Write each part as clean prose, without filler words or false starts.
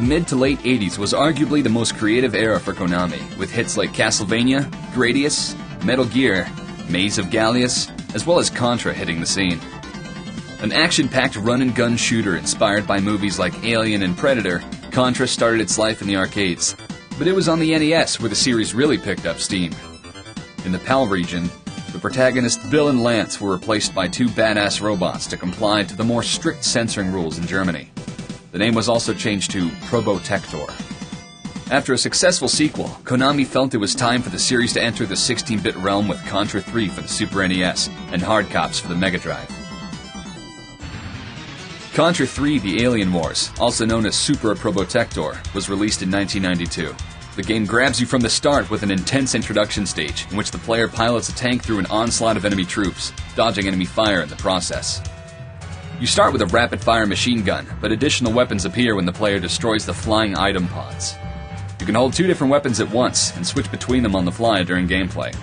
mid to late 80s was arguably the most creative era for Konami, with hits like Castlevania, Gradius, Metal Gear, Maze of Gallius, as well as Contra hitting the scene. An action-packed run-and-gun shooter inspired by movies like Alien and Predator, Contra started its life in the arcades, but it was on the NES where the series really picked up steam. In the PAL region, the protagonists Bill and Lance were replaced by two badass robots to comply to the more strict censoring rules in Germany. The name was also changed to Probotector. After a successful sequel, Konami felt it was time for the series to enter the 16-bit realm with Contra 3 for the Super NES and Hard Corps for the Mega Drive. Contra 3 The Alien Wars, also known as Super Probotector, was released in 1992. The game grabs you from the start with an intense introduction stage in which the player pilots a tank through an onslaught of enemy troops, dodging enemy fire in the process. You start with a rapid-fire machine gun, but additional weapons appear when the player destroys the flying item pods. You can hold two different weapons at once and switch between them on the fly during gameplay.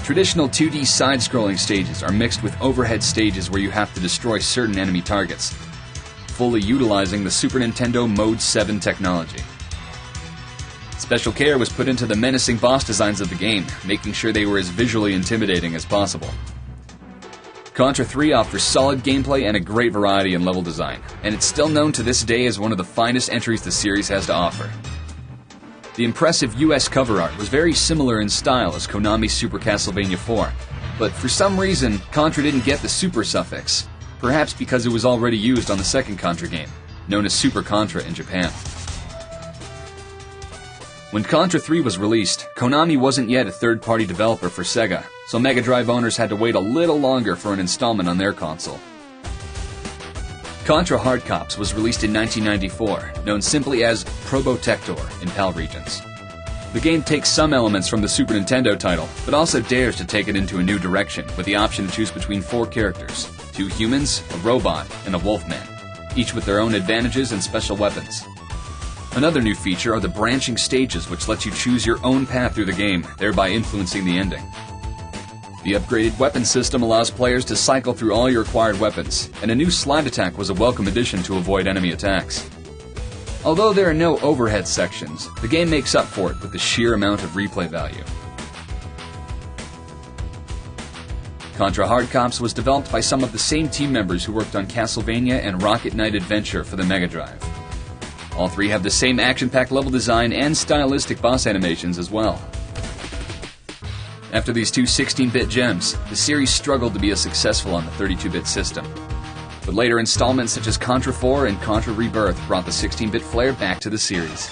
Traditional 2D side-scrolling stages are mixed with overhead stages where you have to destroy certain enemy targets, fully utilizing the Super Nintendo Mode 7 technology. Special care was put into the menacing boss designs of the game, making sure they were as visually intimidating as possible. Contra 3 offers solid gameplay and a great variety in level design, and it's still known to this day as one of the finest entries the series has to offer. The impressive US cover art was very similar in style as Konami's Super Castlevania 4, but for some reason, Contra didn't get the Super suffix, perhaps because it was already used on the second Contra game, known as Super Contra in Japan. When Contra 3 was released, Konami wasn't yet a third-party developer for Sega, so Mega Drive owners had to wait a little longer for an installment on their console. Contra Hard Corps was released in 1994, known simply as Probotector in PAL regions. The game takes some elements from the Super Nintendo title, but also dares to take it into a new direction with the option to choose between 4 characters, 2 humans, a robot, and a wolfman, each with their own advantages and special weapons. Another new feature are the branching stages, which let you choose your own path through the game, thereby influencing the ending. The upgraded weapon system allows players to cycle through all your acquired weapons, and a new slide attack was a welcome addition to avoid enemy attacks. Although there are no overhead sections, the game makes up for it with the sheer amount of replay value. Contra Hard Corps was developed by some of the same team members who worked on Castlevania and Rocket Knight Adventure for the Mega Drive. All 3 have the same action-packed level design and stylistic boss animations as well. After these two 16-bit gems, the series struggled to be as successful on the 32-bit system. But later installments such as Contra 4 and Contra Rebirth brought the 16-bit flair back to the series.